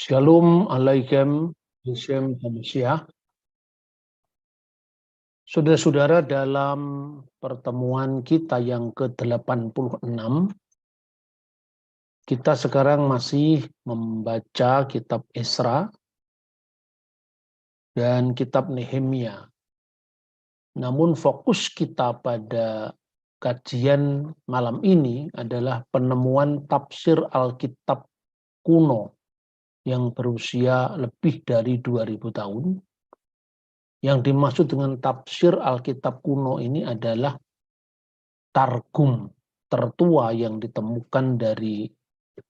Shalom Alaikum Hishem Hamsyah. Saudara-saudara, dalam pertemuan kita yang ke-86, kita sekarang masih membaca kitab Esra dan kitab Nehemia. Namun fokus kita pada kajian malam ini adalah penemuan tafsir Alkitab kuno yang berusia lebih dari 2000 tahun. Yang dimaksud dengan tafsir Alkitab kuno ini adalah Targum tertua yang ditemukan dari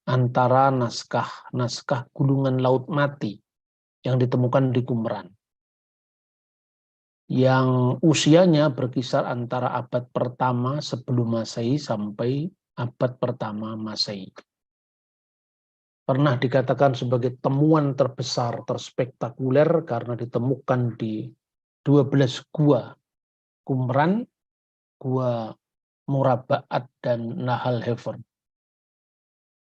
antara naskah Gulungan Laut Mati yang ditemukan di Qumran, yang usianya berkisar antara abad pertama sebelum Masehi sampai abad pertama Masehi. Pernah dikatakan sebagai temuan terbesar, terspektakuler karena ditemukan di 12 gua Qumran, gua Murabaat dan Nahal Heaven.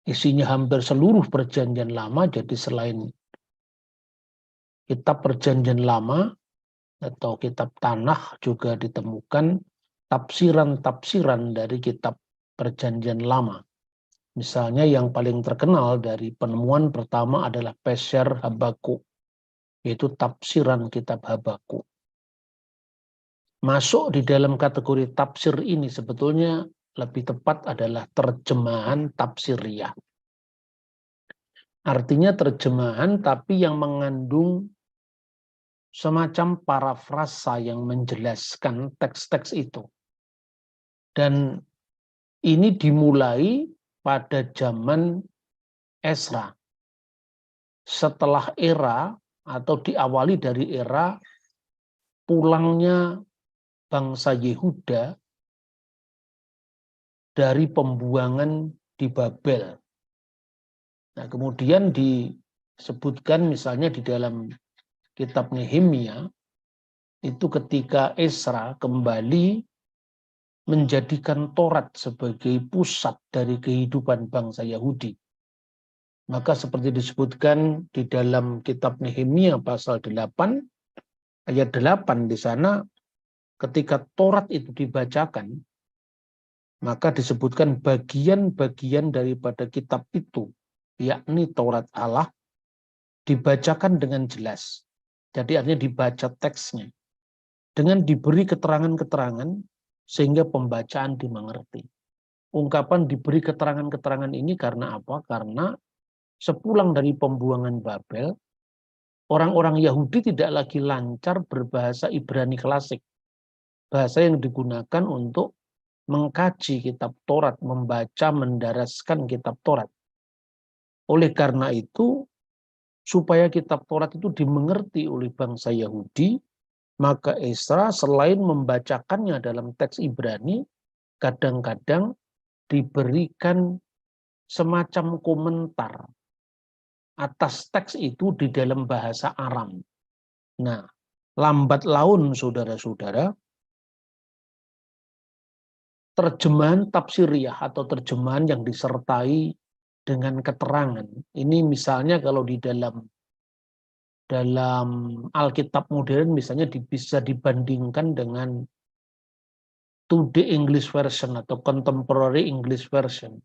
Isinya hampir seluruh perjanjian lama, jadi selain kitab perjanjian lama atau kitab tanah juga ditemukan tafsiran-tafsiran dari kitab perjanjian lama. Misalnya yang paling terkenal dari penemuan pertama adalah Pesher Habakuk, yaitu tafsiran kitab Habakuk. Masuk di dalam kategori tafsir ini sebetulnya lebih tepat adalah terjemahan tafsiriyah. Artinya terjemahan tapi yang mengandung semacam parafrasa yang menjelaskan teks-teks itu. Dan ini dimulai pada zaman Esra. Setelah era atau diawali dari era pulangnya bangsa Yehuda dari pembuangan di Babel. Nah, kemudian disebutkan misalnya di dalam kitab Nehemia, itu ketika Esra kembali menjadikan Taurat sebagai pusat dari kehidupan bangsa Yahudi. Maka seperti disebutkan di dalam kitab Nehemia pasal 8, ayat 8 di sana, ketika Taurat itu dibacakan, maka disebutkan bagian-bagian daripada kitab itu, yakni Taurat Allah, dibacakan dengan jelas. Jadi artinya dibaca teksnya, dengan diberi keterangan-keterangan, sehingga pembacaan dimengerti. Ungkapan diberi keterangan-keterangan ini karena apa? Karena sepulang dari pembuangan Babel, orang-orang Yahudi tidak lagi lancar berbahasa Ibrani klasik. Bahasa yang digunakan untuk mengkaji kitab Taurat, membaca, mendaraskan kitab Taurat. Oleh karena itu, supaya kitab Taurat itu dimengerti oleh bangsa Yahudi, maka Esra selain membacakannya dalam teks Ibrani, kadang-kadang diberikan semacam komentar atas teks itu di dalam bahasa Aram. Nah, lambat laun saudara-saudara, terjemahan tafsiriyah atau terjemahan yang disertai dengan keterangan. Ini misalnya kalau di dalam Alkitab modern misalnya bisa dibandingkan dengan Today English Version atau Contemporary English Version.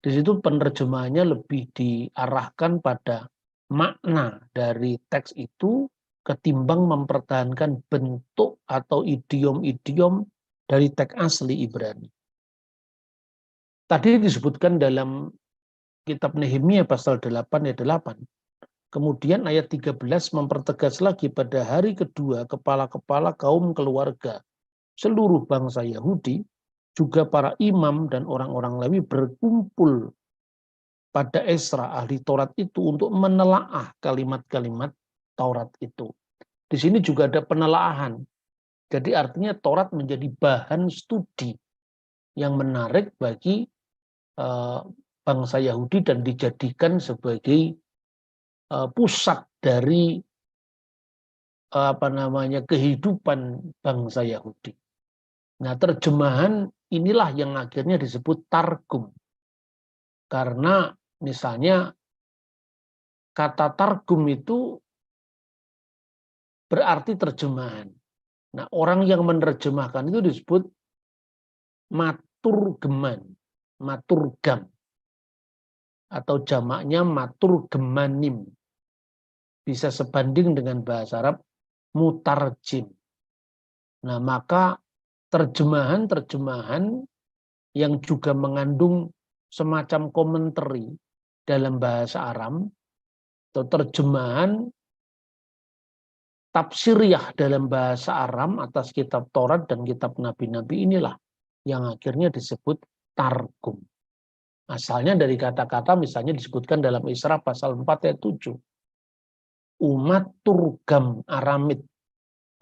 Di situ penerjemahannya lebih diarahkan pada makna dari teks itu ketimbang mempertahankan bentuk atau idiom-idiom dari teks asli Ibrani. Tadi disebutkan dalam kitab Nehemia pasal 8 ayat 8. Kemudian ayat 13 mempertegas lagi pada hari kedua kepala-kepala kaum keluarga seluruh bangsa Yahudi, juga para imam dan orang-orang Lewi berkumpul pada Esra ahli Taurat itu untuk menelaah kalimat-kalimat Taurat itu. Di sini juga ada penelaahan. Jadi artinya Taurat menjadi bahan studi yang menarik bagi bangsa Yahudi dan dijadikan sebagai pusat dari kehidupan bangsa Yahudi. Nah, terjemahan inilah yang akhirnya disebut Targum. Karena misalnya kata targum itu berarti terjemahan. Nah, orang yang menerjemahkan itu disebut maturgeman, maturgam, atau jamaknya maturgemanim. Bisa sebanding dengan bahasa Arab mutarjim. Nah, maka terjemahan-terjemahan yang juga mengandung semacam komentari dalam bahasa Arab, atau terjemahan tafsiriyah dalam bahasa Aram atas kitab Taurat dan kitab Nabi-Nabi inilah yang akhirnya disebut targum. Asalnya dari kata-kata misalnya disebutkan dalam Isra pasal 4 ayat 7. Umat turgam Aramid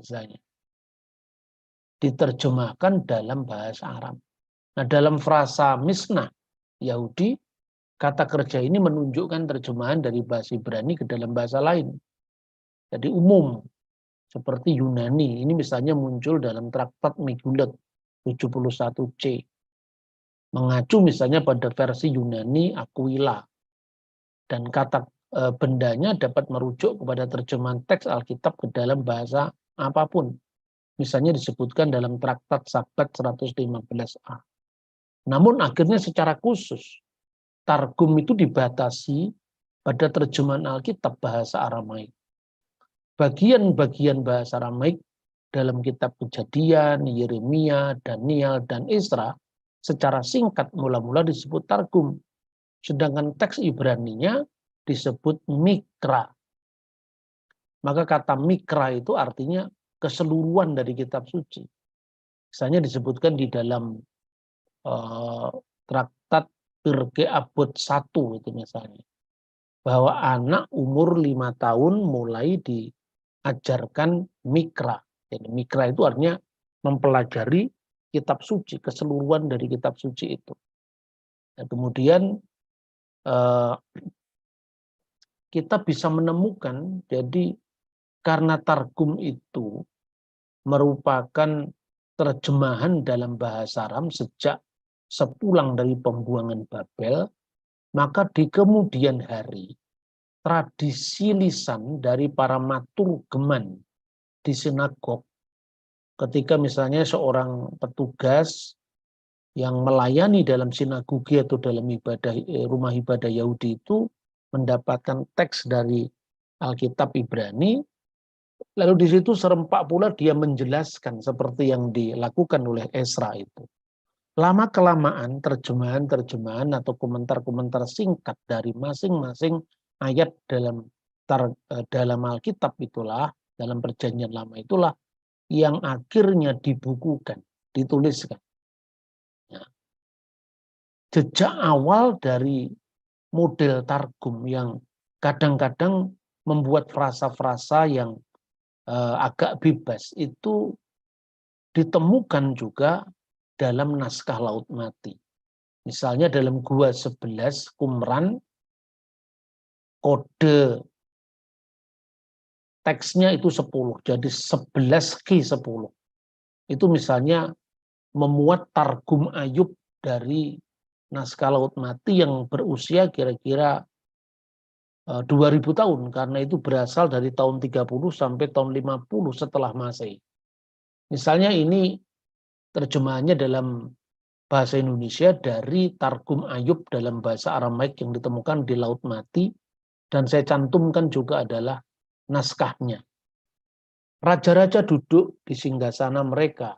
misalnya. Diterjemahkan dalam bahasa Aram. Nah, dalam frasa misnah Yahudi, kata kerja ini menunjukkan terjemahan dari bahasa Ibrani ke dalam bahasa lain. Jadi umum. Seperti Yunani, ini misalnya muncul dalam traktat Megillot 71C. Mengacu misalnya pada versi Yunani Aquila. Dan kata bendanya dapat merujuk kepada terjemahan teks Alkitab ke dalam bahasa apapun. Misalnya disebutkan dalam traktat Sabat 115a. Namun akhirnya secara khusus, targum itu dibatasi pada terjemahan Alkitab bahasa Aramaik. Bagian-bagian bahasa Aramaik dalam kitab Kejadian, Yeremia, Daniel, dan Isra secara singkat mula-mula disebut targum. Sedangkan teks Ibraninya disebut mikra. Maka kata mikra itu artinya keseluruhan dari kitab suci. Misalnya disebutkan di dalam traktat Pirkei Avot 1 itu misalnya. Bahwa anak umur 5 tahun mulai diajarkan mikra. Jadi mikra itu artinya mempelajari kitab suci, keseluruhan dari kitab suci itu. Dan kemudian kita bisa menemukan, jadi karena targum itu merupakan terjemahan dalam bahasa Aram sejak sepulang dari pembuangan Babel, maka di kemudian hari tradisi lisan dari para maturgeman di sinagog, ketika misalnya seorang petugas yang melayani dalam sinagogi atau dalam rumah ibadah Yahudi itu mendapatkan teks dari Alkitab Ibrani, lalu di situ serempak pula dia menjelaskan seperti yang dilakukan oleh Esra itu. Lama-kelamaan terjemahan-terjemahan atau komentar-komentar singkat dari masing-masing ayat dalam Alkitab itulah, dalam Perjanjian Lama itulah yang akhirnya dibukukan, dituliskan. Nah, jejak awal dari model targum yang kadang-kadang membuat frasa-frasa yang agak bebas itu ditemukan juga dalam naskah Laut Mati. Misalnya dalam Gua 11 Qumran, kode teksnya itu 10, jadi 11Q10. Itu misalnya memuat targum Ayub dari naskah Laut Mati yang berusia kira-kira 2000 tahun, karena itu berasal dari tahun 30 sampai tahun 50 setelah Masehi. Misalnya ini terjemahannya dalam bahasa Indonesia dari Targum Ayub dalam bahasa Aramaik yang ditemukan di Laut Mati, dan saya cantumkan juga adalah naskahnya. Raja-raja duduk di singgasana mereka,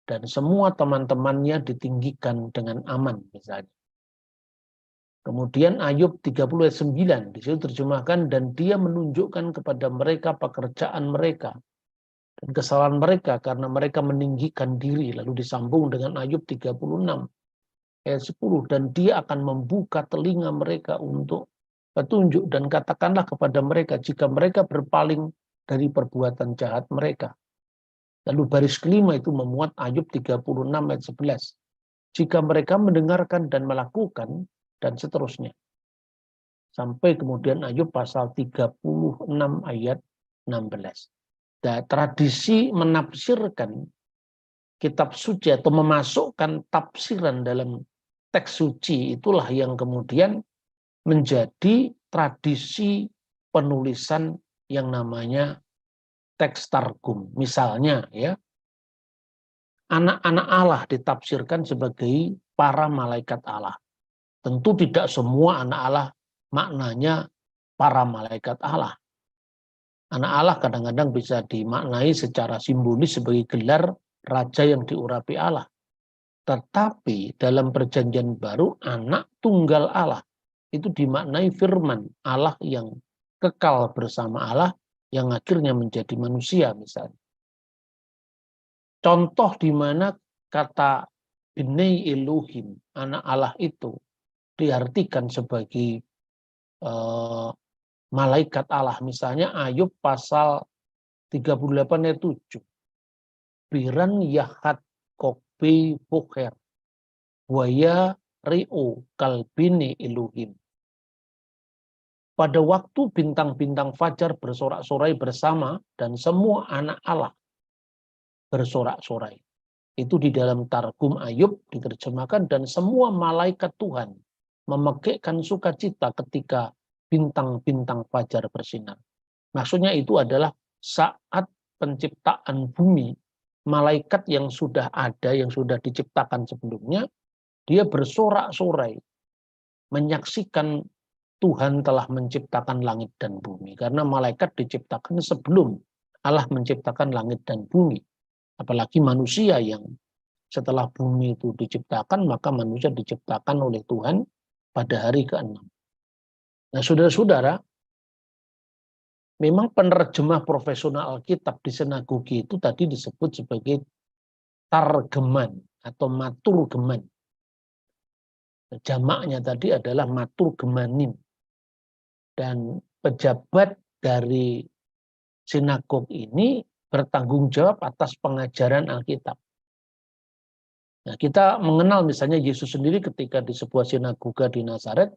dan semua teman-temannya ditinggikan dengan aman misalnya. Kemudian Ayub 30 ayat 9, di situ terjemahkan, dan dia menunjukkan kepada mereka pekerjaan mereka dan kesalahan mereka karena mereka meninggikan diri. Lalu disambung dengan Ayub 36 ayat 10, dan dia akan membuka telinga mereka untuk petunjuk, dan katakanlah kepada mereka jika mereka berpaling dari perbuatan jahat mereka. Lalu baris kelima itu memuat Ayub 36 ayat 11. Jika mereka mendengarkan dan melakukan, dan seterusnya. Sampai kemudian Ayub pasal 36 ayat 16. Nah, tradisi menafsirkan kitab suci atau memasukkan tafsiran dalam teks suci itulah yang kemudian menjadi tradisi penulisan yang namanya teks targum. Misalnya ya, anak-anak Allah ditafsirkan sebagai para malaikat Allah. Tentu tidak semua anak Allah maknanya para malaikat Allah. Anak Allah kadang-kadang bisa dimaknai secara simbolis sebagai gelar raja yang diurapi Allah. Tetapi dalam perjanjian baru, anak tunggal Allah itu dimaknai firman Allah yang kekal bersama Allah, yang akhirnya menjadi manusia misalnya. Contoh di mana kata Bnei Elohim, anak Allah itu, diartikan sebagai malaikat Allah. Misalnya Ayub pasal 38 ayat 7. Biran yahat kopi boker. Waya rio kalbini Elohim. Pada waktu bintang-bintang fajar bersorak-sorai bersama dan semua anak Allah bersorak-sorai. Itu di dalam Targum Ayub diterjemahkan, dan semua malaikat Tuhan memekikkan sukacita ketika bintang-bintang fajar bersinar. Maksudnya itu adalah saat penciptaan bumi, malaikat yang sudah ada, yang sudah diciptakan sebelumnya, dia bersorak-sorai menyaksikan Tuhan telah menciptakan langit dan bumi. Karena malaikat diciptakan sebelum Allah menciptakan langit dan bumi. Apalagi manusia yang setelah bumi itu diciptakan, maka manusia diciptakan oleh Tuhan pada hari ke-6. Nah, saudara-saudara, memang penerjemah profesional Alkitab di sinagogi itu tadi disebut sebagai targeman atau maturgeman. Jamaknya tadi adalah maturgemanim. Dan pejabat dari sinagog ini bertanggung jawab atas pengajaran Alkitab. Nah, kita mengenal misalnya Yesus sendiri ketika di sebuah sinagoga di Nazaret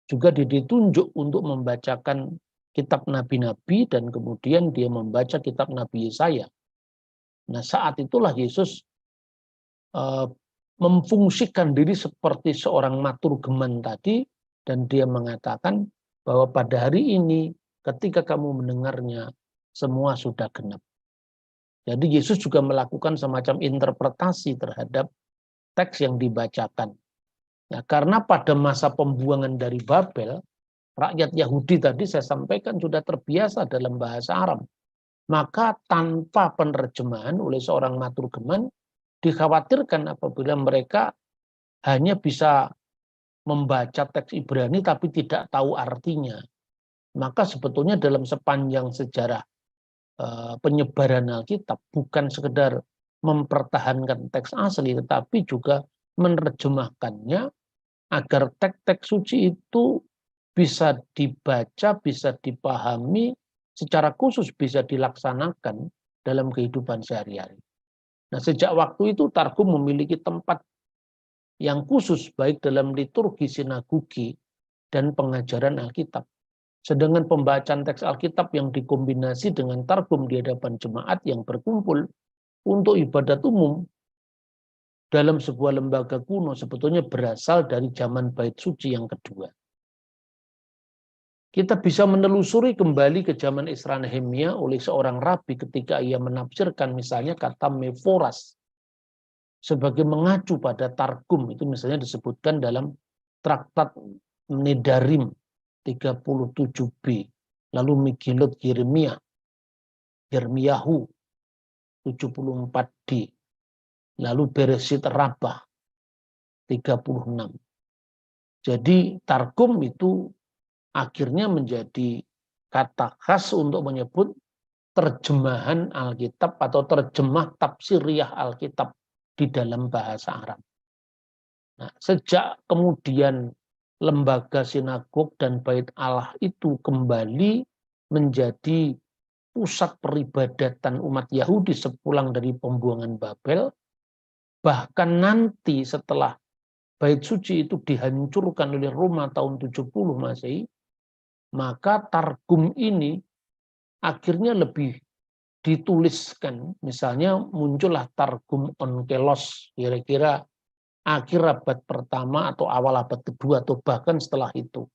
juga ditunjuk untuk membacakan kitab nabi-nabi, dan kemudian dia membaca kitab Nabi Yesaya. Nah, saat itulah Yesus memfungsikan diri seperti seorang maturgeman tadi, dan dia mengatakan bahwa pada hari ini ketika kamu mendengarnya semua sudah genap. Jadi Yesus juga melakukan semacam interpretasi terhadap teks yang dibacakan. Nah, karena pada masa pembuangan dari Babel, rakyat Yahudi tadi saya sampaikan sudah terbiasa dalam bahasa Aram. Maka tanpa penerjemahan oleh seorang maturgeman, dikhawatirkan apabila mereka hanya bisa membaca teks Ibrani tapi tidak tahu artinya. Maka sebetulnya dalam sepanjang sejarah penyebaran Alkitab bukan sekedar mempertahankan teks asli, tetapi juga menerjemahkannya agar teks-teks suci itu bisa dibaca, bisa dipahami, secara khusus bisa dilaksanakan dalam kehidupan sehari-hari. Nah, sejak waktu itu Targum memiliki tempat yang khusus baik dalam liturgi sinagogi dan pengajaran Alkitab. Sedangkan pembacaan teks Alkitab yang dikombinasi dengan targum di hadapan jemaat yang berkumpul untuk ibadat umum dalam sebuah lembaga kuno sebetulnya berasal dari zaman Bait Suci yang kedua. Kita bisa menelusuri kembali ke zaman Esra Nehemia oleh seorang rabi ketika ia menafsirkan misalnya kata Meforas sebagai mengacu pada targum. Itu misalnya disebutkan dalam traktat Nedarim 37b, lalu Megilot Yermiyahu 74d, lalu Bereshit Rabbah 36. Jadi targum itu akhirnya menjadi kata khas untuk menyebut terjemahan Alkitab atau terjemah tafsiriyah Alkitab di dalam bahasa Arab. Nah, sejak kemudian lembaga sinagog dan bait Allah itu kembali menjadi pusat peribadatan umat Yahudi sepulang dari pembuangan Babel, bahkan nanti setelah bait suci itu dihancurkan oleh Roma tahun 70 Masehi, maka targum ini akhirnya lebih dituliskan. Misalnya muncullah targum Onkelos kira-kira akhir abad pertama atau awal abad kedua atau bahkan setelah itu.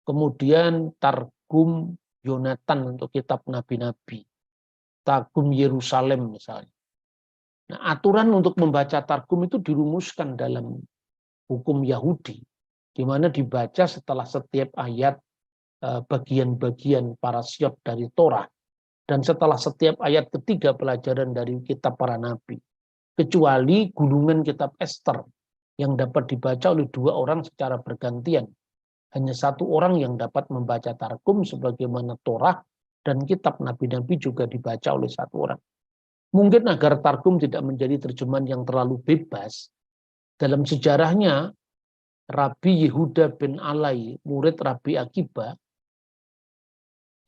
Kemudian targum Yonatan untuk kitab nabi-nabi, Targum Yerusalem misalnya. Nah, aturan untuk membaca Targum itu dirumuskan dalam hukum Yahudi, di mana dibaca setelah setiap ayat bagian-bagian parasiot dari Torah, dan setelah setiap ayat ketiga pelajaran dari kitab para nabi, kecuali gulungan kitab Ester yang dapat dibaca oleh 2 orang secara bergantian. Hanya 1 orang yang dapat membaca Targum, sebagaimana Torah dan kitab nabi-nabi juga dibaca oleh 1 orang. Mungkin agar Targum tidak menjadi terjemahan yang terlalu bebas, dalam sejarahnya Rabi Yehuda bin Alai, murid Rabi Akiba,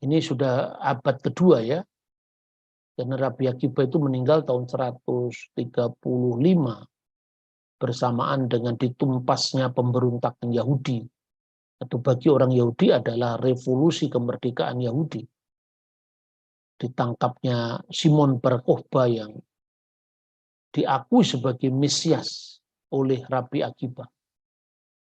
ini sudah abad kedua ya, karena Rabi Akiba itu meninggal tahun 135 bersamaan dengan ditumpasnya pemberontakan Yahudi, atau bagi orang Yahudi adalah revolusi kemerdekaan Yahudi. Ditangkapnya Simon Bar Kokhba yang diakui sebagai Mesias oleh Rabi Akiba.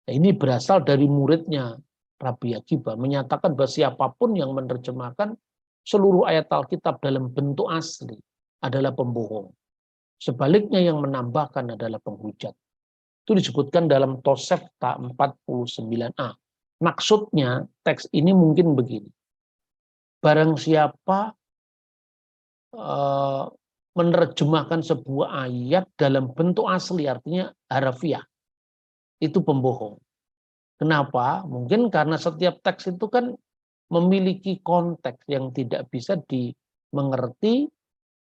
Nah, ini berasal dari muridnya Rabi Akiba, menyatakan bahwa siapapun yang menerjemahkan seluruh ayat Alkitab dalam bentuk asli adalah pembohong. Sebaliknya yang menambahkan adalah penghujat. Itu disebutkan dalam Tosefta 49a. Maksudnya teks ini mungkin begini. Barang siapa menerjemahkan sebuah ayat dalam bentuk asli, artinya harafiah, itu pembohong. Kenapa? Mungkin karena setiap teks itu kan memiliki konteks yang tidak bisa dimengerti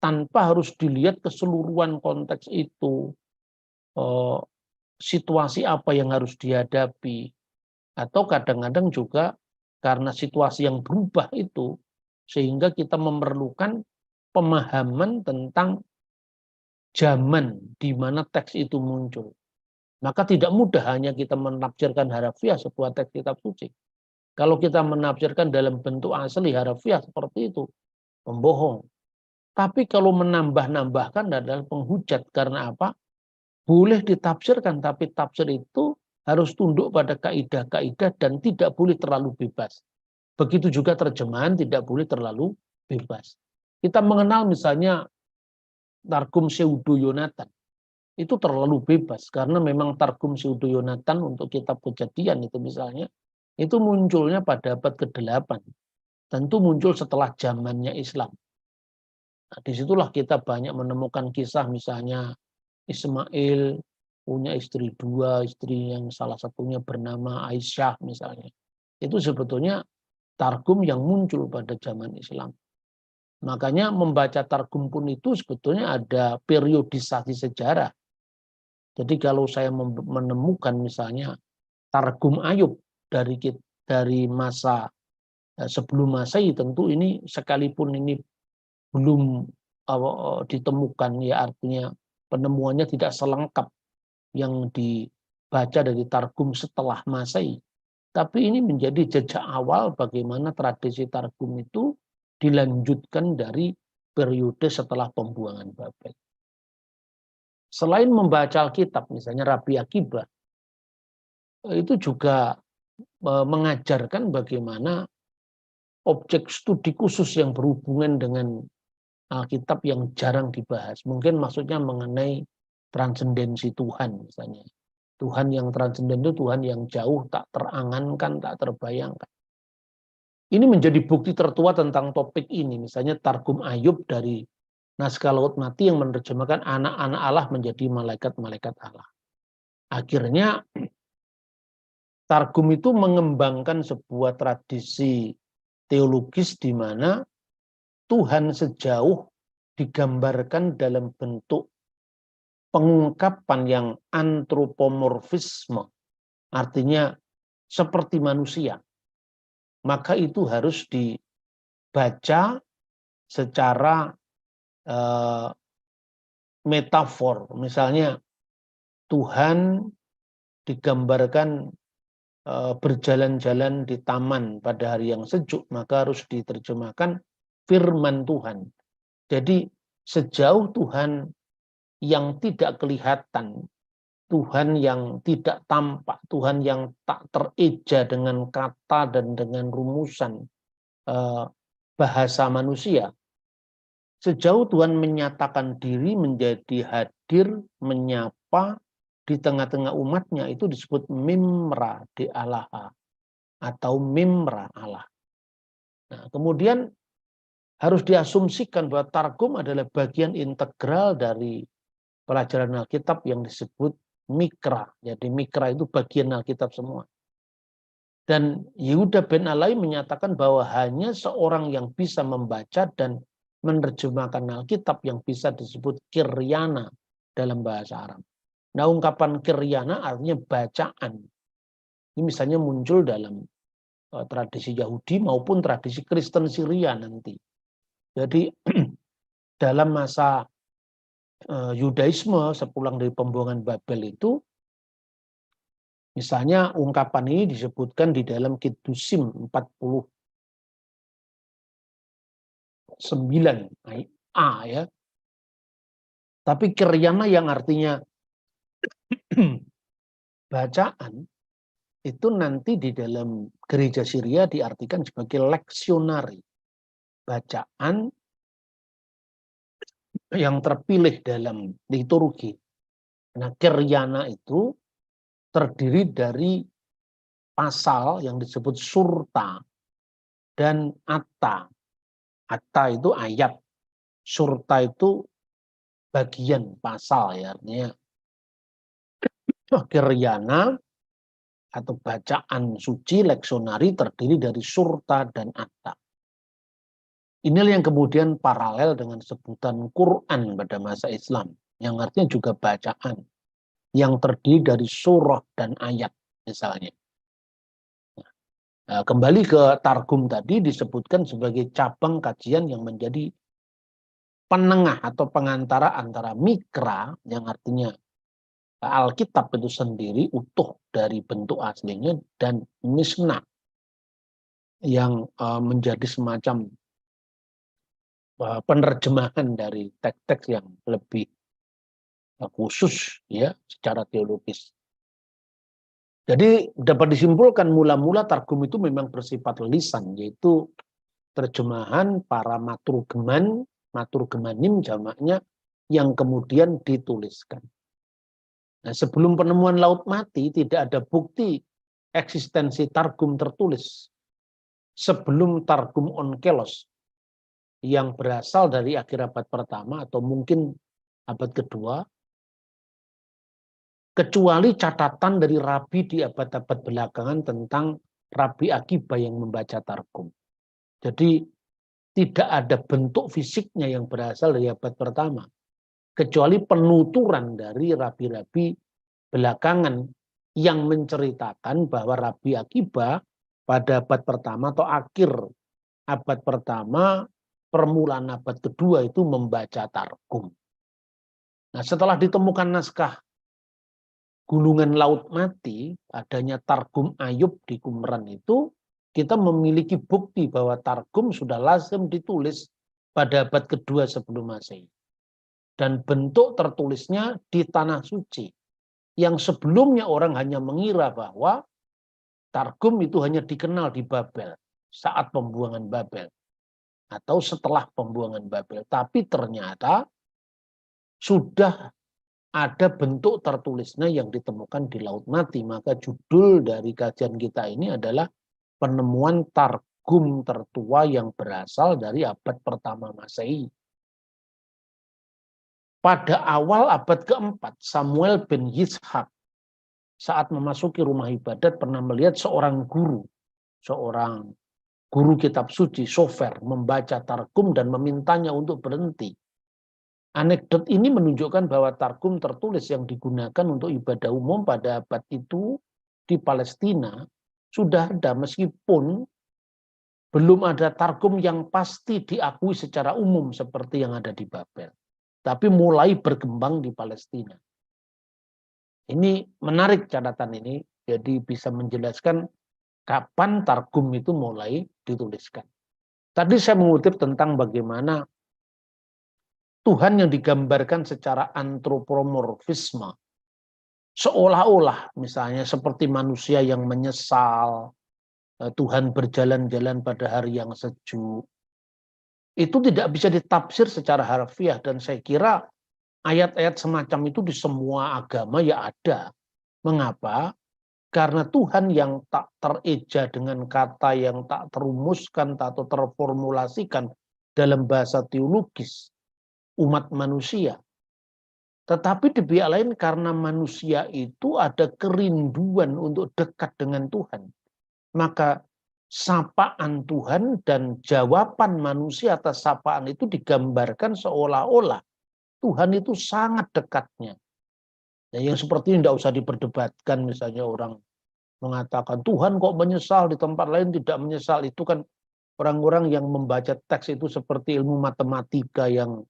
tanpa harus dilihat keseluruhan konteks itu, situasi apa yang harus dihadapi, atau kadang-kadang juga karena situasi yang berubah itu, sehingga kita memerlukan pemahaman tentang zaman di mana teks itu muncul. Maka tidak mudah hanya kita menafsirkan harafiah sebuah teks kitab suci. Kalau kita menafsirkan dalam bentuk asli harafiah seperti itu, pembohong. Tapi kalau menambah-nambahkan adalah penghujat. Karena apa? Boleh ditafsirkan, tapi tafsir itu harus tunduk pada kaidah-kaidah dan tidak boleh terlalu bebas. Begitu juga terjemahan tidak boleh terlalu bebas. Kita mengenal misalnya Targum Pseudo Yonatan. Itu terlalu bebas karena memang Targum Pseudo Yonatan untuk kitab Kejadian itu misalnya, itu munculnya pada abad ke-8. Tentu muncul setelah zamannya Islam. Nah, disitulah kita banyak menemukan kisah misalnya Ismail punya istri 2, istri yang salah satunya bernama Aisyah misalnya. Itu sebetulnya Targum yang muncul pada zaman Islam. Makanya membaca Targum pun itu sebetulnya ada periodisasi sejarah. Jadi kalau saya menemukan misalnya Targum Ayub dari masa sebelum Masehi, tentu ini sekalipun ini belum ditemukan, ya artinya penemuannya tidak selengkap yang dibaca dari Targum setelah Masehi. Tapi ini menjadi jejak awal bagaimana tradisi Targum itu dilanjutkan dari periode setelah pembuangan Babel. Selain membaca Alkitab, misalnya Rabi Akiba, itu juga mengajarkan bagaimana objek studi khusus yang berhubungan dengan Alkitab yang jarang dibahas. Mungkin maksudnya mengenai transendensi Tuhan misalnya. Tuhan yang transenden itu Tuhan yang jauh, tak terangankan, tak terbayangkan. Ini menjadi bukti tertua tentang topik ini. Misalnya Targum Ayub dari Naskah Laut Mati yang menerjemahkan anak-anak Allah menjadi malaikat-malaikat Allah. Akhirnya Targum itu mengembangkan sebuah tradisi teologis di mana Tuhan sejauh digambarkan dalam bentuk pengungkapan yang antropomorfisme, artinya seperti manusia. Maka itu harus dibaca secara metafor. Misalnya Tuhan digambarkan berjalan-jalan di taman pada hari yang sejuk, maka harus diterjemahkan firman Tuhan. Jadi sejauh Tuhan yang tidak kelihatan, Tuhan yang tidak tampak, Tuhan yang tak tereja dengan kata dan dengan rumusan, bahasa manusia. Sejauh Tuhan menyatakan diri menjadi hadir, menyapa di tengah-tengah umatnya, itu disebut mimra di Allah atau mimra Allah. Nah, kemudian harus diasumsikan bahwa targum adalah bagian integral dari pelajaran Alkitab yang disebut mikra. Jadi mikra itu bagian Alkitab semua. Dan Yehuda ben Alai menyatakan bahwa hanya seorang yang bisa membaca dan menerjemahkan Alkitab yang bisa disebut kiryana dalam bahasa Arab. Nah, ungkapan kiryana artinya bacaan. Ini misalnya muncul dalam tradisi Yahudi maupun tradisi Kristen Syria nanti. Jadi dalam masa Yudaisme sepulang dari pembuangan Babel itu, misalnya ungkapan ini disebutkan di dalam Kiddushim 49 A ya. Tapi kiryana yang artinya bacaan itu nanti di dalam gereja Syria diartikan sebagai leksionari. Bacaan yang terpilih dalam liturgi. Nah, kiryana itu terdiri dari pasal yang disebut surta dan atta. Atta itu ayat, surta itu bagian pasal ya, artinya kiryana atau bacaan suci leksionari terdiri dari surta dan atta. Inilah yang kemudian paralel dengan sebutan Quran pada masa Islam, yang artinya juga bacaan, yang terdiri dari surah dan ayat misalnya. Nah, kembali ke Targum tadi disebutkan sebagai cabang kajian yang menjadi penengah atau pengantara antara mikra yang artinya Alkitab itu sendiri utuh dari bentuk aslinya dan misna yang menjadi semacam penerjemahan dari teks-teks yang lebih khusus ya secara teologis. Jadi dapat disimpulkan mula-mula Targum itu memang bersifat lisan, yaitu terjemahan para maturgeman, maturgemanim jamaknya yang kemudian dituliskan. Nah, sebelum penemuan Laut Mati tidak ada bukti eksistensi Targum tertulis. Sebelum Targum Onkelos yang berasal dari akhir abad pertama atau mungkin abad kedua, kecuali catatan dari rabi di abad-abad belakangan tentang Rabi Akiba yang membaca Targum. Jadi tidak ada bentuk fisiknya yang berasal dari abad pertama, kecuali penuturan dari rabi-rabi belakangan yang menceritakan bahwa Rabi Akiba pada abad pertama atau akhir abad pertama, permulaan abad kedua itu membaca Targum. Nah, setelah ditemukan naskah Gulungan Laut Mati, adanya Targum Ayub di Qumran itu, kita memiliki bukti bahwa Targum sudah lazim ditulis pada abad kedua sebelum Masehi. Dan bentuk tertulisnya di Tanah Suci, yang sebelumnya orang hanya mengira bahwa Targum itu hanya dikenal di Babel, saat pembuangan Babel, atau setelah pembuangan Babel. Tapi ternyata sudah ada bentuk tertulisnya yang ditemukan di Laut Mati. Maka judul dari kajian kita ini adalah penemuan Targum tertua yang berasal dari abad pertama Masehi. Pada awal abad keempat, Samuel bin Yishak saat memasuki rumah ibadat pernah melihat seorang guru kitab suci, Sofer, membaca Targum dan memintanya untuk berhenti. Anekdot ini menunjukkan bahwa Targum tertulis yang digunakan untuk ibadah umum pada abad itu di Palestina sudah ada, meskipun belum ada Targum yang pasti diakui secara umum seperti yang ada di Babel. Tapi mulai berkembang di Palestina. Ini menarik catatan ini, jadi bisa menjelaskan kapan Targum itu mulai dituliskan. Tadi saya mengutip tentang bagaimana Tuhan yang digambarkan secara antropomorfisme, seolah-olah misalnya seperti manusia yang menyesal, Tuhan berjalan-jalan pada hari yang sejuk. Itu tidak bisa ditafsir secara harfiah, dan saya kira ayat-ayat semacam itu di semua agama ya ada. Mengapa? Karena Tuhan yang tak tereja dengan kata yang tak terumuskan atau terformulasikan dalam bahasa teologis umat manusia. Tetapi di pihak lain karena manusia itu ada kerinduan untuk dekat dengan Tuhan. Maka sapaan Tuhan dan jawaban manusia atas sapaan itu digambarkan seolah-olah Tuhan itu sangat dekatnya. Nah, yang seperti ini tidak usah diperdebatkan, misalnya orang mengatakan Tuhan kok menyesal di tempat lain tidak menyesal. Itu kan orang-orang yang membaca teks itu seperti ilmu matematika yang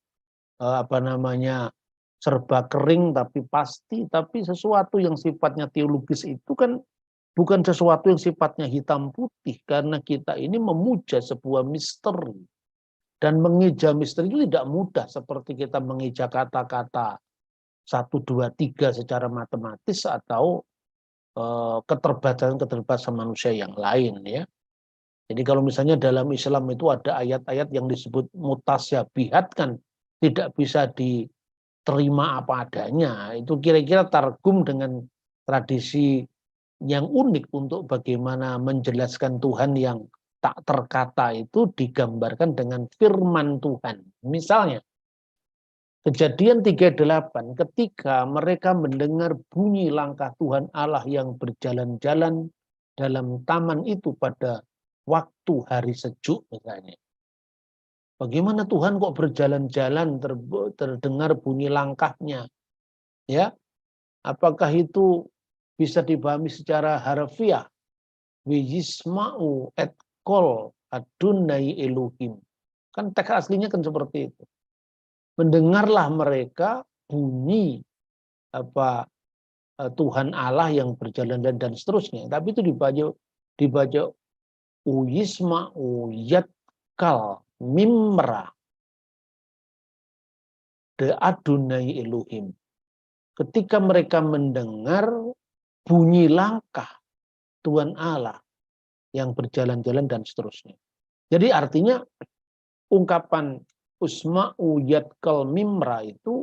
serba kering tapi pasti. Tapi sesuatu yang sifatnya teologis itu kan bukan sesuatu yang sifatnya hitam putih, karena kita ini memuja sebuah misteri. Dan mengeja misteri itu tidak mudah seperti kita mengeja kata-kata 1, 2, 3 secara matematis atau keterbatasan manusia yang lain, ya. Jadi kalau misalnya dalam Islam itu ada ayat-ayat yang disebut mutasyabihat, kan tidak bisa diterima apa adanya. Itu kira-kira targum dengan tradisi yang unik untuk bagaimana menjelaskan Tuhan yang tak terkata itu digambarkan dengan firman Tuhan. Misalnya Kejadian 38, ketika mereka mendengar bunyi langkah Tuhan Allah yang berjalan-jalan dalam taman itu pada waktu hari sejuk misalnya. Bagaimana Tuhan kok berjalan-jalan, terdengar bunyi langkahnya? Ya, apakah itu bisa dipahami secara harfiah? Wijisma'u et kol adunai Elohim. Kan teks aslinya kan seperti itu. Mendengarlah mereka bunyi Tuhan Allah yang berjalan dan seterusnya. Tapi itu dibaca uyisma uyatkal mimra de adunai Elohim. Ketika mereka mendengar bunyi langkah Tuhan Allah yang berjalan-jalan dan seterusnya. Jadi artinya ungkapan usma'u yatkal mimra itu,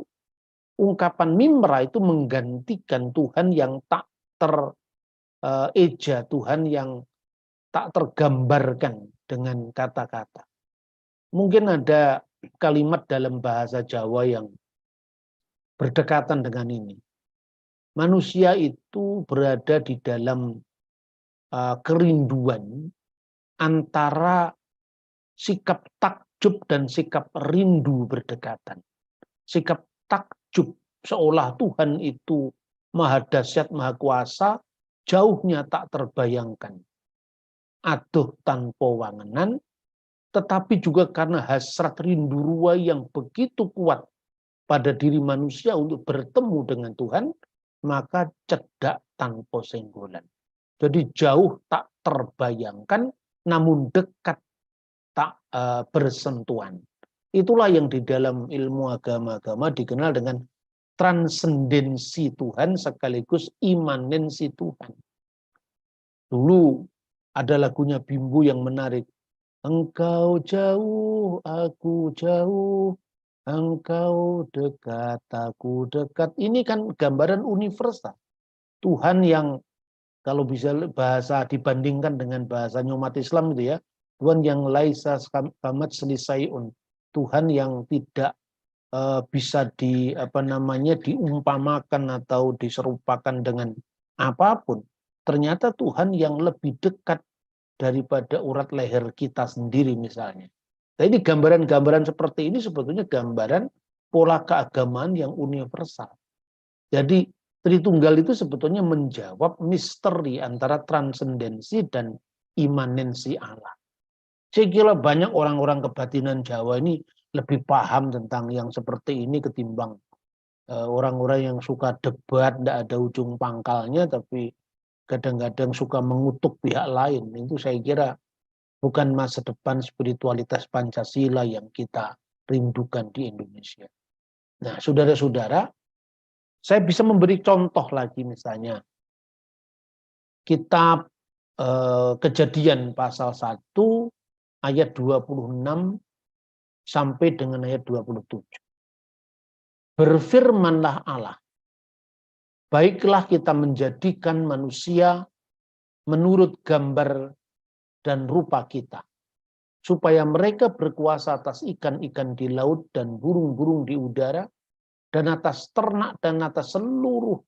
ungkapan mimra itu menggantikan Tuhan yang tak tereja, Tuhan yang tak tergambarkan dengan kata-kata. Mungkin ada kalimat dalam bahasa Jawa yang berdekatan dengan ini. Manusia itu berada di dalam kerinduan antara sikap takjub dan sikap rindu berdekatan. Sikap takjub seolah Tuhan itu maha dahsyat, maha kuasa, jauhnya tak terbayangkan. Aduh tanpa wangenan, tetapi juga karena hasrat rindu ruai yang begitu kuat pada diri manusia untuk bertemu dengan Tuhan, maka cedak tanpa senggolan. Jadi jauh tak terbayangkan, namun dekat tak bersentuhan. Itulah yang di dalam ilmu agama-agama dikenal dengan transendensi Tuhan sekaligus imanensi Tuhan. Dulu ada lagunya Bimbo yang menarik. Engkau jauh, aku jauh, engkau dekat, aku dekat. Ini kan gambaran universal. Tuhan yang kalau bisa bahasa dibandingkan dengan bahasanya umat Islam itu ya, Tuhan yang laisa kamat selisaiun, Tuhan yang tidak bisa diumpamakan atau diserupakan dengan apapun. Ternyata Tuhan yang lebih dekat daripada urat leher kita sendiri misalnya. Nah, ini gambaran-gambaran seperti ini sebetulnya gambaran pola keagamaan yang universal. Jadi Tritunggal itu sebetulnya menjawab misteri antara transendensi dan imanensi Allah. Saya kira banyak orang-orang kebatinan Jawa ini lebih paham tentang yang seperti ini ketimbang orang-orang yang suka debat, tidak ada ujung pangkalnya, tapi kadang-kadang suka mengutuk pihak lain. Itu saya kira bukan masa depan spiritualitas Pancasila yang kita rindukan di Indonesia. Nah, saudara-saudara, saya bisa memberi contoh lagi misalnya. Kitab Kejadian pasal 1 ayat 26 sampai dengan ayat 27. Berfirmanlah Allah, baiklah kita menjadikan manusia menurut gambar dan rupa kita, supaya mereka berkuasa atas ikan-ikan di laut dan burung-burung di udara, dan atas ternak dan atas seluruh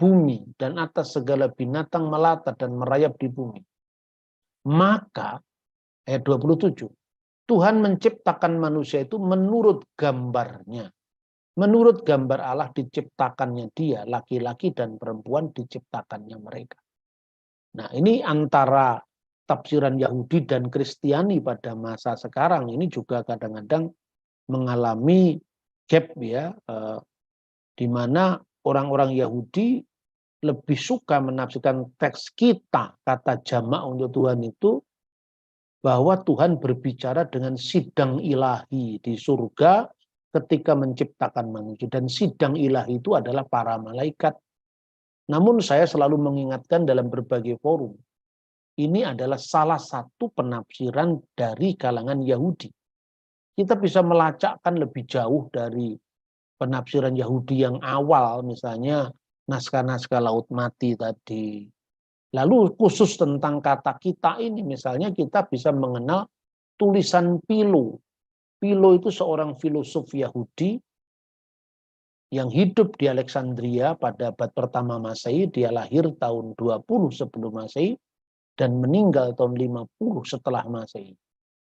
bumi, dan atas segala binatang melata dan merayap di bumi. Maka, ayat 27, Tuhan menciptakan manusia itu menurut gambarnya. Menurut gambar Allah diciptakannya dia, laki-laki dan perempuan diciptakannya mereka. Nah, ini antara tafsiran Yahudi dan Kristiani pada masa sekarang ini juga kadang-kadang mengalami gap ya, di mana orang-orang Yahudi lebih suka menafsirkan teks kita, kata jamak untuk Tuhan itu, bahwa Tuhan berbicara dengan sidang ilahi di surga ketika menciptakan manusia. Dan sidang ilahi itu adalah para malaikat. Namun saya selalu mengingatkan dalam berbagai forum, ini adalah salah satu penafsiran dari kalangan Yahudi. Kita bisa melacakkan lebih jauh dari penafsiran Yahudi yang awal, misalnya naskah-naskah Laut Mati tadi. Lalu khusus tentang kata kita ini, misalnya kita bisa mengenal tulisan Philo. Philo itu seorang filosof Yahudi yang hidup di Alexandria pada abad pertama Masehi. Dia lahir tahun 20 sebelum Masehi dan meninggal tahun 50 setelah Masehi.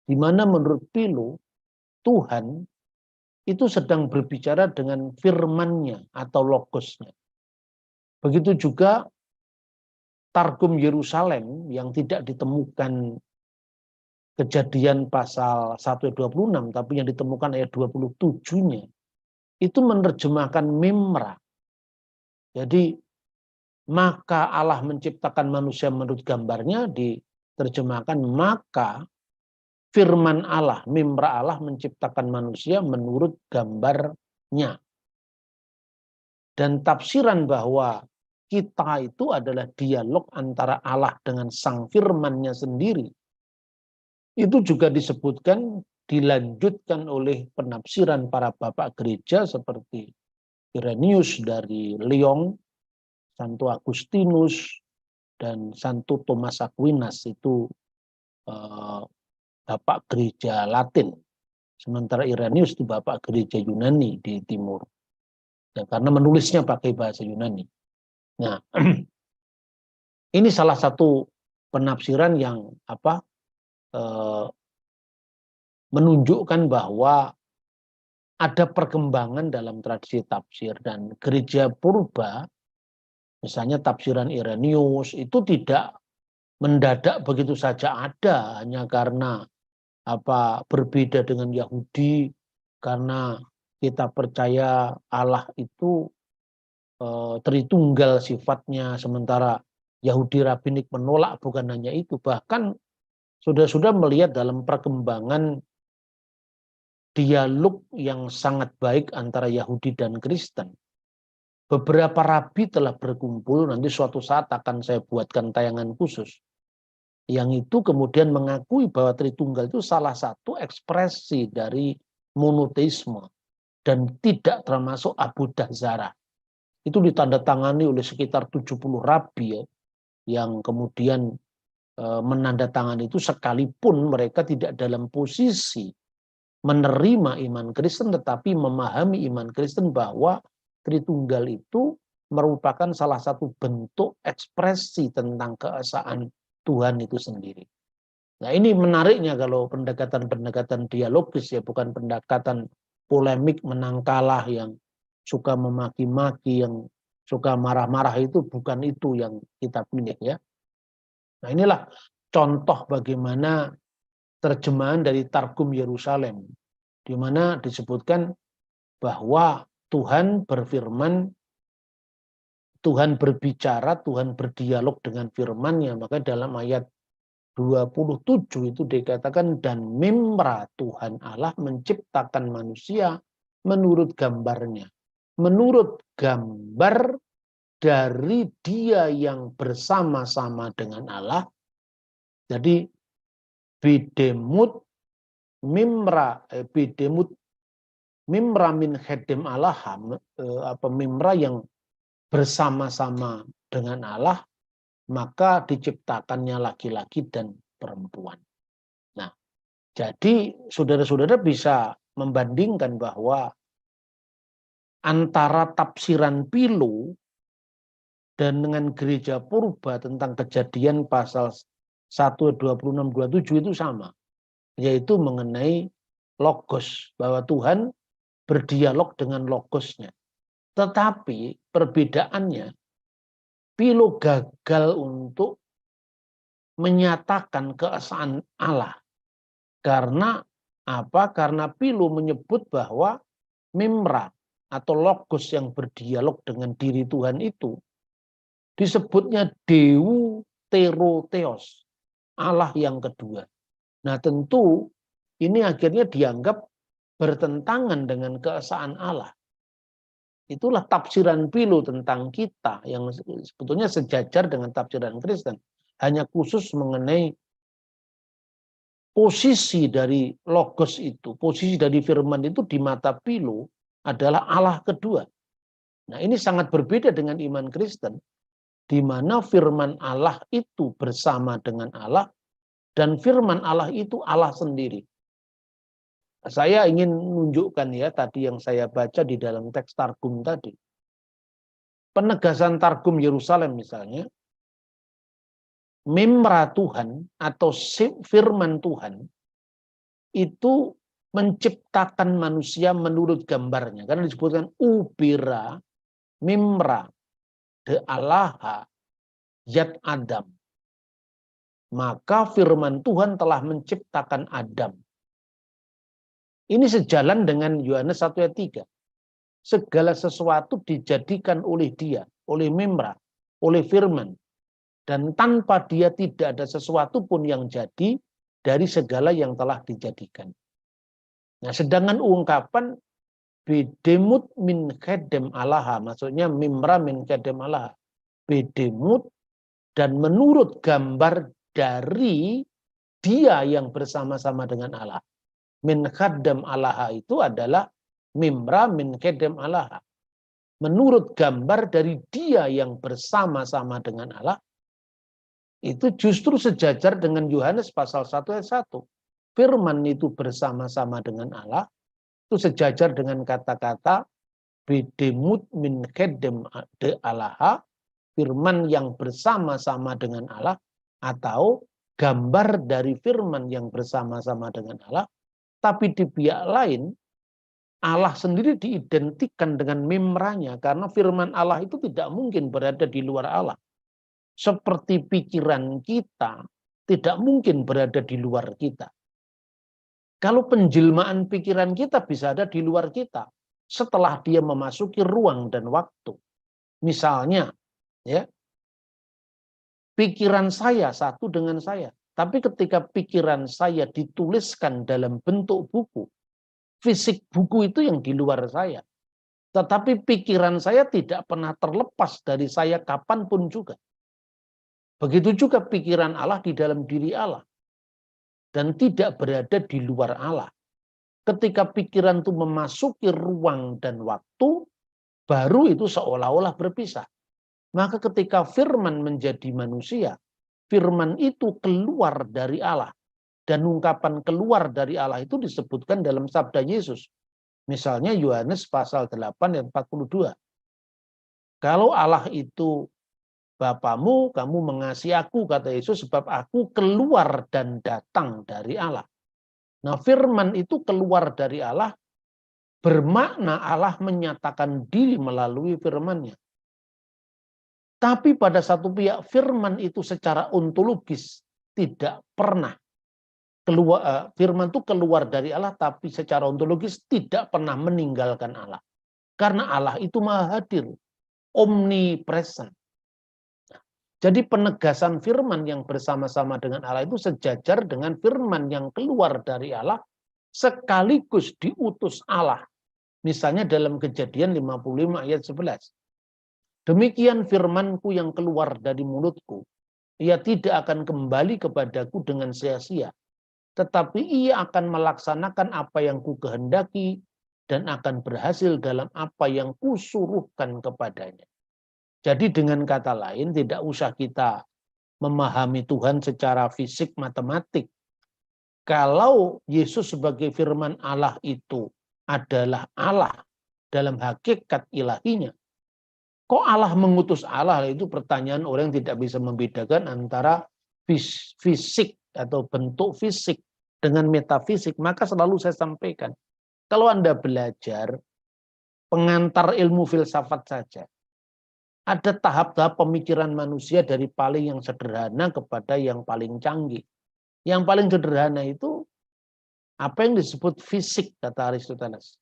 Di mana menurut Philo, Tuhan itu sedang berbicara dengan firman-Nya atau logosnya. Begitu juga Targum Yerusalem yang tidak ditemukan Kejadian pasal 1 ayat 26, tapi yang ditemukan ayat 27-nya, itu menerjemahkan Mimra. Jadi, maka Allah menciptakan manusia menurut gambarnya, diterjemahkan maka firman Allah, Mimra Allah menciptakan manusia menurut gambarnya. Dan tafsiran bahwa kita itu adalah dialog antara Allah dengan sang firman-Nya sendiri, itu juga disebutkan, dilanjutkan oleh penafsiran para bapak gereja seperti Irenaeus dari Lyon, Santo Agustinus, dan Santo Thomas Aquinas, itu bapak gereja Latin. Sementara Irenaeus itu bapak gereja Yunani di timur. Ya, karena menulisnya pakai bahasa Yunani. Nah, ini salah satu penafsiran yang menunjukkan bahwa ada perkembangan dalam tradisi tafsir, dan gereja purba, misalnya tafsiran Irenaeus itu tidak mendadak begitu saja ada hanya karena berbeda dengan Yahudi, karena kita percaya Allah itu Tritunggal sifatnya, sementara Yahudi rabbinik menolak. Bukan hanya itu, bahkan sudah melihat dalam perkembangan dialog yang sangat baik antara Yahudi dan Kristen. Beberapa rabi telah berkumpul, nanti suatu saat akan saya buatkan tayangan khusus, yang itu kemudian mengakui bahwa Tritunggal itu salah satu ekspresi dari monoteisme dan tidak termasuk Abudah Zarah. Itu ditandatangani oleh sekitar 70 rabi ya, yang kemudian menandatangani itu, sekalipun mereka tidak dalam posisi menerima iman Kristen, tetapi memahami iman Kristen bahwa Tritunggal itu merupakan salah satu bentuk ekspresi tentang keesaan Tuhan itu sendiri. Nah, ini menariknya kalau pendekatan-pendekatan dialogis ya, bukan pendekatan polemik menang kalah yang suka memaki-maki, yang suka marah-marah, itu bukan itu yang kita pilih ya. Nah, inilah contoh bagaimana terjemahan dari Targum Yerusalem, di mana disebutkan bahwa Tuhan berfirman, Tuhan berbicara, Tuhan berdialog dengan firman-Nya. Maka dalam ayat 27 itu dikatakan, dan Mimra Tuhan Allah menciptakan manusia menurut gambarnya. Menurut gambar dari Dia yang bersama-sama dengan Allah, Jadi bidemut bidemut mimra min khedem Allah, mimra yang bersama-sama dengan Allah, maka diciptakannya laki-laki dan perempuan. Nah, jadi saudara-saudara bisa membandingkan bahwa antara tafsiran Philo dan dengan gereja purba tentang Kejadian pasal 1, 26, 27 itu sama. Yaitu mengenai logos, bahwa Tuhan berdialog dengan logosnya. Tetapi perbedaannya, Philo gagal untuk menyatakan keesaan Allah. Karena apa? Karena Philo menyebut bahwa mimra atau logos yang berdialog dengan diri Tuhan itu disebutnya Deuterotheos, Allah yang kedua. Nah, tentu ini akhirnya dianggap bertentangan dengan keesaan Allah. Itulah tafsiran Philo tentang kita yang sebetulnya sejajar dengan tafsiran Kristen. Hanya khusus mengenai posisi dari logos itu, posisi dari firman itu di mata Philo adalah Allah kedua. Nah, ini sangat berbeda dengan iman Kristen, di mana firman Allah itu bersama dengan Allah, dan firman Allah itu Allah sendiri. Saya ingin menunjukkan ya tadi yang saya baca di dalam teks Targum tadi. Penegasan Targum Yerusalem misalnya, mimra Tuhan atau firman Tuhan itu menciptakan manusia menurut gambarnya. Karena disebutkan ubira mimra de Allaha yat Adam. Maka firman Tuhan telah menciptakan Adam. Ini sejalan dengan Yohanes 1 ayat 3. Segala sesuatu dijadikan oleh dia, oleh mimra, oleh firman. Dan tanpa dia tidak ada sesuatu pun yang jadi dari segala yang telah dijadikan. Nah, sedangkan ungkapan bidemut min khedem Allah, maksudnya mimra min khedem Allah. Bidemut dan menurut gambar dari dia yang bersama-sama dengan Allah. Min khadam Allah itu adalah mimra min khedem Allah. Menurut gambar dari dia yang bersama-sama dengan Allah, itu justru sejajar dengan Yohanes pasal 1 ayat 1. Firman itu bersama-sama dengan Allah, itu sejajar dengan kata-kata bidemut min khedem de Allah, firman yang bersama-sama dengan Allah, atau gambar dari firman yang bersama-sama dengan Allah. Tapi di pihak lain, Allah sendiri diidentikan dengan mimranya, karena firman Allah itu tidak mungkin berada di luar Allah. Seperti pikiran kita tidak mungkin berada di luar kita. Kalau penjelmaan pikiran kita bisa ada di luar kita setelah dia memasuki ruang dan waktu. Misalnya, ya, pikiran saya satu dengan saya, tapi ketika pikiran saya dituliskan dalam bentuk buku, fisik buku itu yang di luar saya. Tetapi pikiran saya tidak pernah terlepas dari saya kapanpun juga. Begitu juga pikiran Allah di dalam diri Allah. Dan tidak berada di luar Allah. Ketika pikiran itu memasuki ruang dan waktu, baru itu seolah-olah berpisah. Maka ketika firman menjadi manusia, firman itu keluar dari Allah. Dan ungkapan keluar dari Allah itu disebutkan dalam sabda Yesus. Misalnya Yohanes pasal 8 ayat 42. Kalau Allah itu Bapamu, kamu mengasihi aku, kata Yesus, sebab aku keluar dan datang dari Allah. Nah, firman itu keluar dari Allah, bermakna Allah menyatakan diri melalui firman-Nya. Tapi pada satu pihak, firman itu secara ontologis tidak pernah keluar. Firman itu keluar dari Allah, tapi secara ontologis tidak pernah meninggalkan Allah. Karena Allah itu maha hadir, omnipresent. Jadi penegasan firman yang bersama-sama dengan Allah itu sejajar dengan firman yang keluar dari Allah sekaligus diutus Allah. Misalnya dalam Kejadian 55 ayat 11. Demikian firmanku yang keluar dari mulutku. ia tidak akan kembali kepadaku dengan sia-sia, tetapi ia akan melaksanakan apa yang ku kehendaki dan akan berhasil dalam apa yang kusuruhkan kepadanya. Jadi dengan kata lain, tidak usah kita memahami Tuhan secara fisik matematik. Kalau Yesus sebagai firman Allah itu adalah Allah dalam hakikat ilahinya, kok Allah mengutus Allah? Itu pertanyaan orang yang tidak bisa membedakan antara fisik atau bentuk fisik dengan metafisik. Maka selalu saya sampaikan, kalau Anda belajar pengantar ilmu filsafat saja, ada tahap-tahap pemikiran manusia dari paling yang sederhana kepada yang paling canggih. Yang paling sederhana itu apa yang disebut fisik, kata Aristoteles.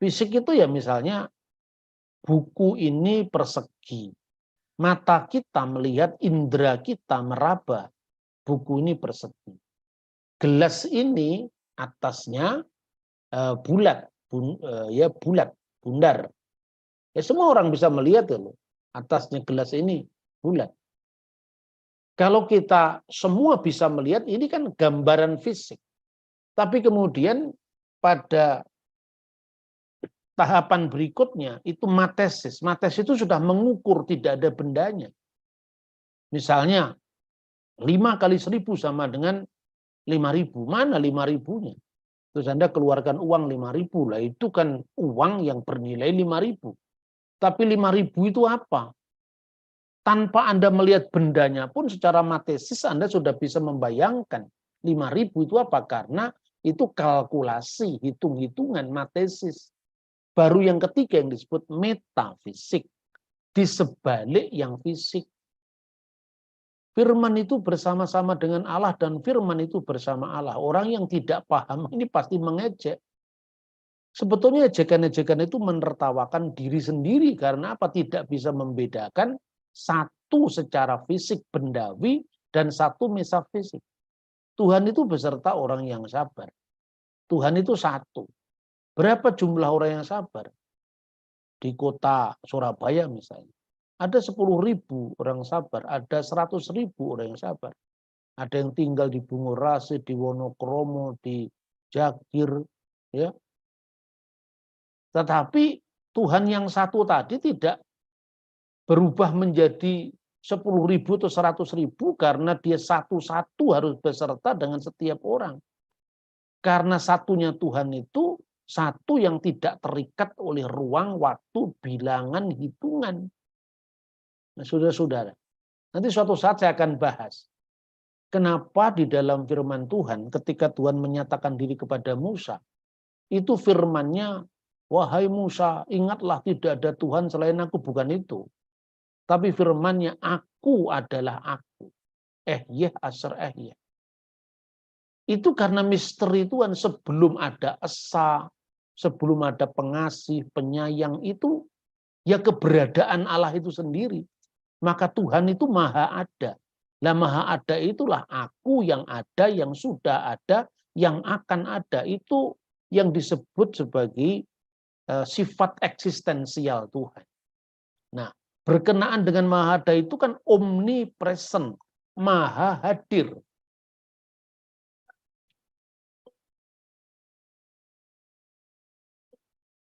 Fisik itu ya misalnya buku ini persegi. Mata kita melihat, indera kita meraba. Buku ini persegi. Gelas ini atasnya bulat, bulat, bundar. Ya semua orang bisa melihat ya loh. Atasnya gelas ini bulat. Kalau kita semua bisa melihat, ini kan gambaran fisik. Tapi kemudian pada tahapan berikutnya itu matesis. Matesis itu sudah mengukur, tidak ada bendanya. Misalnya 5 kali 1000 sama dengan 5.000. Mana 5.000-nya? Terus Anda keluarkan uang 5.000 lah, itu kan uang yang bernilai 5.000. Tapi 5.000 itu apa? Tanpa Anda melihat bendanya pun secara matesis Anda sudah bisa membayangkan 5.000 itu apa? Karena itu kalkulasi, hitung-hitungan matesis. Baru yang ketiga yang disebut metafisik, di sebalik yang fisik. Firman itu bersama-sama dengan Allah dan firman itu bersama Allah. Orang yang tidak paham ini pasti mengejek. Sebetulnya ejekan-ejekan itu menertawakan diri sendiri karena apa? Tidak bisa membedakan satu secara fisik bendawi dan satu metafisik. Tuhan itu beserta orang yang sabar. Tuhan itu satu. Berapa jumlah orang yang sabar? Di kota Surabaya misalnya. Ada 10.000 orang sabar, ada 100.000 orang yang sabar. Ada yang tinggal di Bungurasi, di Wonokromo, di Jagir. Ya. Tetapi Tuhan yang satu tadi tidak berubah menjadi 10.000 atau 100.000 karena dia satu-satu harus beserta dengan setiap orang. Karena satunya Tuhan itu satu yang tidak terikat oleh ruang, waktu, bilangan, hitungan. Nah, saudara-saudara, nanti suatu saat saya akan bahas. Kenapa di dalam firman Tuhan ketika Tuhan menyatakan diri kepada Musa, itu firman-Nya, wahai Musa, ingatlah tidak ada Tuhan selain aku, bukan itu. Tapi firman-Nya, aku adalah aku. Asar Ehyeh. Itu karena misteri Tuhan sebelum ada Esa, sebelum ada pengasih, penyayang itu, ya keberadaan Allah itu sendiri. Maka Tuhan itu maha ada. Nah maha ada itulah aku yang ada, yang sudah ada, yang akan ada. Itu yang disebut sebagai sifat eksistensial Tuhan. Nah berkenaan dengan maha ada itu kan omnipresent, maha hadir.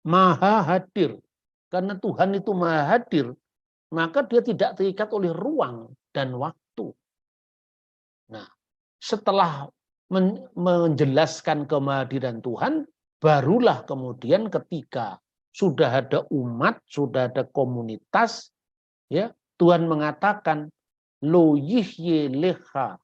Maha hadir. Karena Tuhan itu maha hadir, maka dia tidak terikat oleh ruang dan waktu. Nah, setelah menjelaskan kemahadiran Tuhan, barulah kemudian ketika sudah ada umat, sudah ada komunitas, ya Tuhan mengatakan, lo yihye leha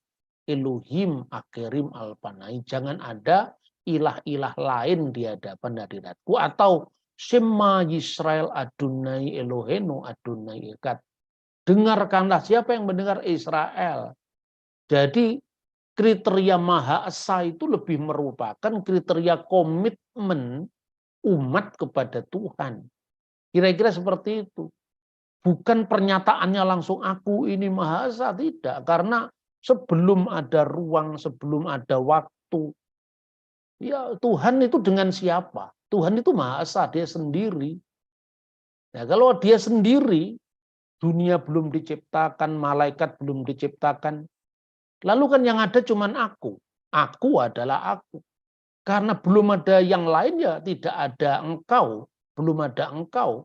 Elohim akerim alpanai. Jangan ada ilah-ilah lain di hadapan hadiratku. Atau Shema Yisrael Adonai Elohenu Adonai Echad. Dengarkanlah, siapa yang mendengar Israel. Jadi kriteria Maha Esa itu lebih merupakan kriteria komitmen umat kepada Tuhan. Kira-kira seperti itu. Bukan pernyataannya langsung aku ini Maha Esa, tidak. Karena sebelum ada ruang, sebelum ada waktu, ya Tuhan itu dengan siapa? Tuhan itu Maha Esa, dia sendiri. Nah, kalau dia sendiri, dunia belum diciptakan, malaikat belum diciptakan. Lalu kan yang ada cuman aku. Aku adalah aku. Karena belum ada yang lain ya tidak ada engkau. Belum ada engkau.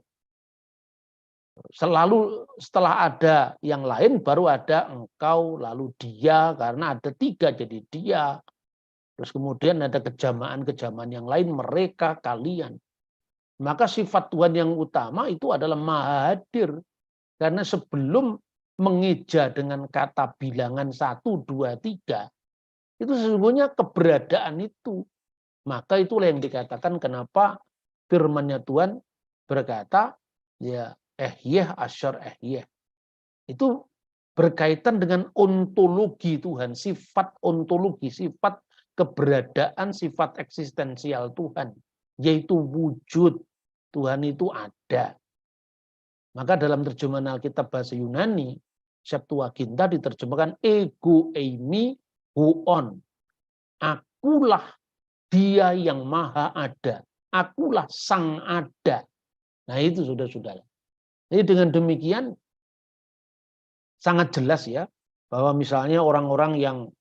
Selalu setelah ada yang lain baru ada engkau, lalu dia, karena ada tiga jadi dia. Terus kemudian ada kejamaan-kejamaan yang lain, mereka, kalian. Maka sifat Tuhan yang utama itu adalah Maha Hadir. Karena sebelum mengeja dengan kata bilangan 1, 2, 3, itu sesungguhnya keberadaan itu. Maka itulah yang dikatakan kenapa firman-Nya Tuhan berkata, ya Ehyeh Asyar Ehyeh. Itu berkaitan dengan ontologi Tuhan, sifat ontologi, sifat keberadaan, sifat eksistensial Tuhan, yaitu wujud. Tuhan itu ada. Maka dalam terjemahan Alkitab bahasa Yunani, Septuaginta diterjemahkan ego eimi huon. Akulah dia yang maha ada. Akulah sang ada. Nah itu sudah-sudah. Jadi dengan demikian sangat jelas ya, bahwa misalnya orang-orang yang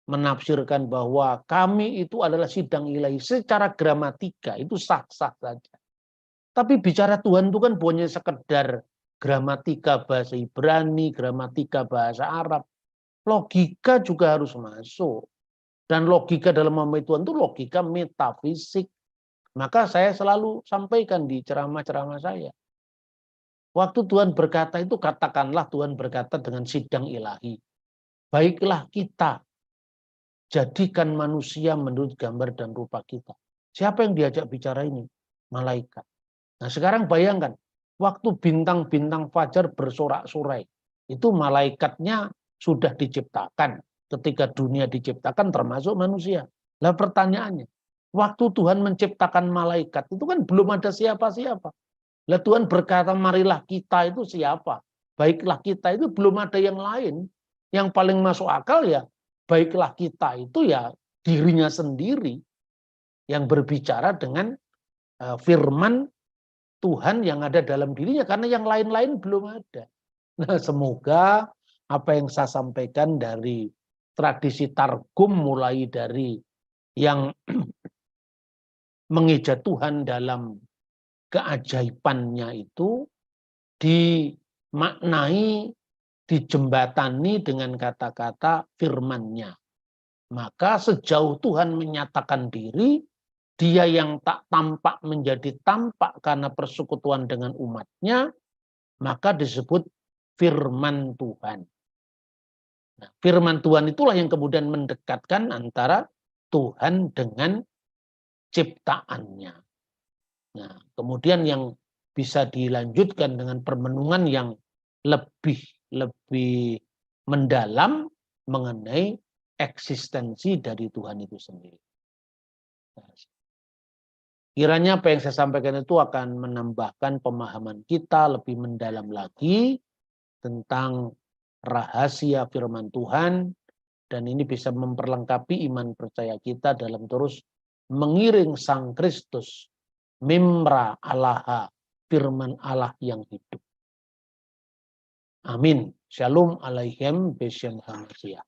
menafsirkan bahwa kami itu adalah sidang ilahi secara gramatika, itu sah-sah saja. Tapi bicara Tuhan itu kan bukannya sekedar gramatika bahasa Ibrani, gramatika bahasa Arab. Logika juga harus masuk. Dan logika dalam memahami Tuhan itu logika metafisik. Maka saya selalu sampaikan di ceramah-ceramah saya. Waktu Tuhan berkata itu, katakanlah Tuhan berkata dengan sidang ilahi. Baiklah kita jadikan manusia menurut gambar dan rupa kita. Siapa yang diajak bicara ini? Malaikat. Nah sekarang bayangkan, waktu bintang-bintang fajar bersorak-sorai, itu malaikatnya sudah diciptakan. Ketika dunia diciptakan termasuk manusia. Nah pertanyaannya, waktu Tuhan menciptakan malaikat, itu kan belum ada siapa-siapa. Lah Tuhan berkata, marilah kita itu siapa? Baiklah kita itu belum ada yang lain. Yang paling masuk akal ya, baiklah kita itu ya dirinya sendiri. Yang berbicara dengan firman Tuhan yang ada dalam dirinya, karena yang lain-lain belum ada. Nah, semoga apa yang saya sampaikan dari tradisi Targum, mulai dari yang mengeja Tuhan dalam keajaibannya itu, dimaknai, dijembatani dengan kata-kata firman-Nya. Maka sejauh Tuhan menyatakan diri, dia yang tak tampak menjadi tampak karena persekutuan dengan umatnya, maka disebut firman Tuhan. Nah, firman Tuhan itulah yang kemudian mendekatkan antara Tuhan dengan ciptaannya. Nah, kemudian yang bisa dilanjutkan dengan permenungan yang lebih mendalam mengenai eksistensi dari Tuhan itu sendiri. Kiranya apa yang saya sampaikan itu akan menambahkan pemahaman kita lebih mendalam lagi tentang rahasia firman Tuhan, dan ini bisa memperlengkapi iman percaya kita dalam terus mengiring Sang Kristus, Mimra Allaha, firman Allah yang hidup. Amin. Shalom Aleichem Beshem Hamasiah.